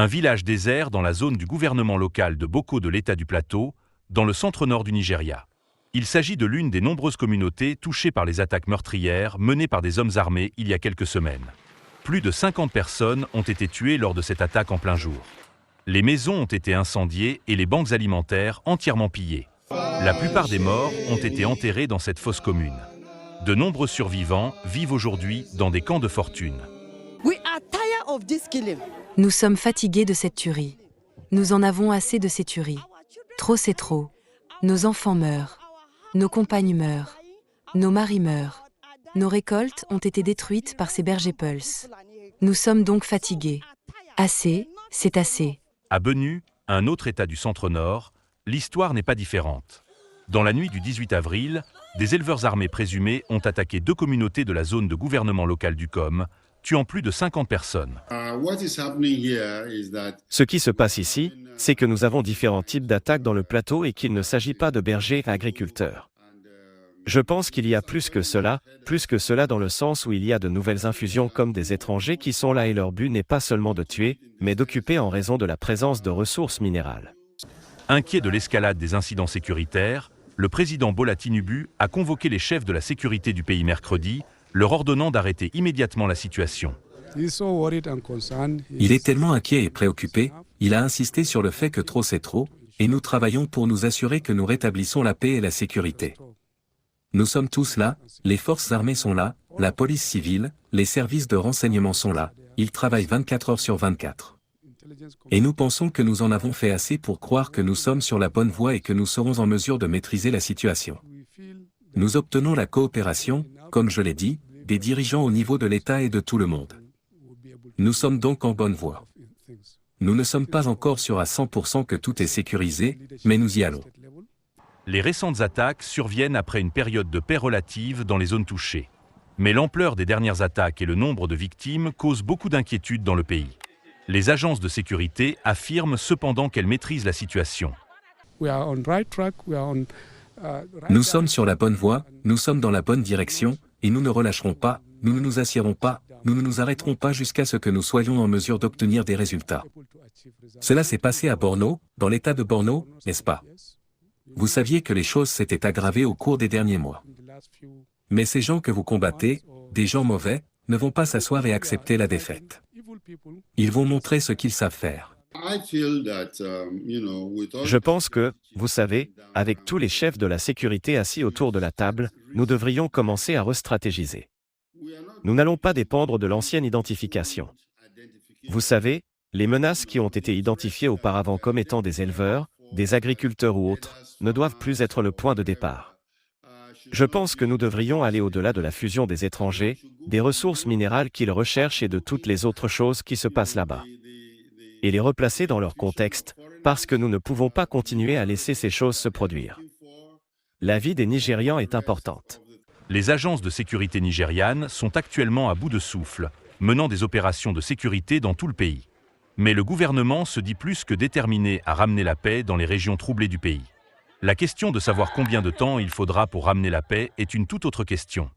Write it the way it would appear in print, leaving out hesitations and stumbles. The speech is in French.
Un village désert dans la zone du gouvernement local de Boko de l'État du Plateau, dans le centre-nord du Nigeria. Il s'agit de l'une des nombreuses communautés touchées par les attaques meurtrières menées par des hommes armés il y a quelques semaines. Plus de 50 personnes ont été tuées lors de cette attaque en plein jour. Les maisons ont été incendiées et les banques alimentaires entièrement pillées. La plupart des morts ont été enterrés dans cette fosse commune. De nombreux survivants vivent aujourd'hui dans des camps de fortune. Nous sommes fatigués de cette tuerie. Nous en avons assez de ces tueries. Trop c'est trop. Nos enfants meurent. Nos compagnes meurent. Nos maris meurent. Nos récoltes ont été détruites par ces bergers pulses. Nous sommes donc fatigués. Assez, c'est assez. À Benue, un autre état du centre-nord, l'histoire n'est pas différente. Dans la nuit du 18 avril, des éleveurs armés présumés ont attaqué 2 communautés de la zone de gouvernement local du COM, tuant plus de 50 personnes. Ce qui se passe ici, c'est que nous avons différents types d'attaques dans le plateau et qu'il ne s'agit pas de bergers agriculteurs. Je pense qu'il y a plus que cela dans le sens où il y a de nouvelles infusions comme des étrangers qui sont là et leur but n'est pas seulement de tuer, mais d'occuper en raison de la présence de ressources minérales. Inquiet de l'escalade des incidents sécuritaires, le président Bola Tinubu a convoqué les chefs de la sécurité du pays mercredi, leur ordonnant d'arrêter immédiatement la situation. Il est tellement inquiet et préoccupé, il a insisté sur le fait que trop c'est trop, et nous travaillons pour nous assurer que nous rétablissons la paix et la sécurité. Nous sommes tous là, les forces armées sont là, la police civile, les services de renseignement sont là, ils travaillent 24 heures sur 24. Et nous pensons que nous en avons fait assez pour croire que nous sommes sur la bonne voie et que nous serons en mesure de maîtriser la situation. Nous obtenons la coopération, comme je l'ai dit, des dirigeants au niveau de l'État et de tout le monde. Nous sommes donc en bonne voie. Nous ne sommes pas encore sûrs à 100% que tout est sécurisé, mais nous y allons. Les récentes attaques surviennent après une période de paix relative dans les zones touchées. Mais l'ampleur des dernières attaques et le nombre de victimes causent beaucoup d'inquiétudes dans le pays. Les agences de sécurité affirment cependant qu'elles maîtrisent la situation. Nous sommes sur la bonne voie, nous sommes dans la bonne direction, et nous ne relâcherons pas, nous ne nous assiérons pas, nous ne nous arrêterons pas jusqu'à ce que nous soyons en mesure d'obtenir des résultats. Cela s'est passé à Borno, dans l'état de Borno, n'est-ce pas? Vous saviez que les choses s'étaient aggravées au cours des derniers mois. Mais ces gens que vous combattez, des gens mauvais, ne vont pas s'asseoir et accepter la défaite. Ils vont montrer ce qu'ils savent faire. Je pense que, vous savez, avec tous les chefs de la sécurité assis autour de la table, nous devrions commencer à restratégiser. Nous n'allons pas dépendre de l'ancienne identification. Vous savez, les menaces qui ont été identifiées auparavant comme étant des éleveurs, des agriculteurs ou autres, ne doivent plus être le point de départ. Je pense que nous devrions aller au-delà de la fusion des étrangers, des ressources minérales qu'ils recherchent et de toutes les autres choses qui se passent là-bas. Et les replacer dans leur contexte, parce que nous ne pouvons pas continuer à laisser ces choses se produire. La vie des Nigérians est importante. Les agences de sécurité nigérianes sont actuellement à bout de souffle, menant des opérations de sécurité dans tout le pays. Mais le gouvernement se dit plus que déterminé à ramener la paix dans les régions troublées du pays. La question de savoir combien de temps il faudra pour ramener la paix est une toute autre question.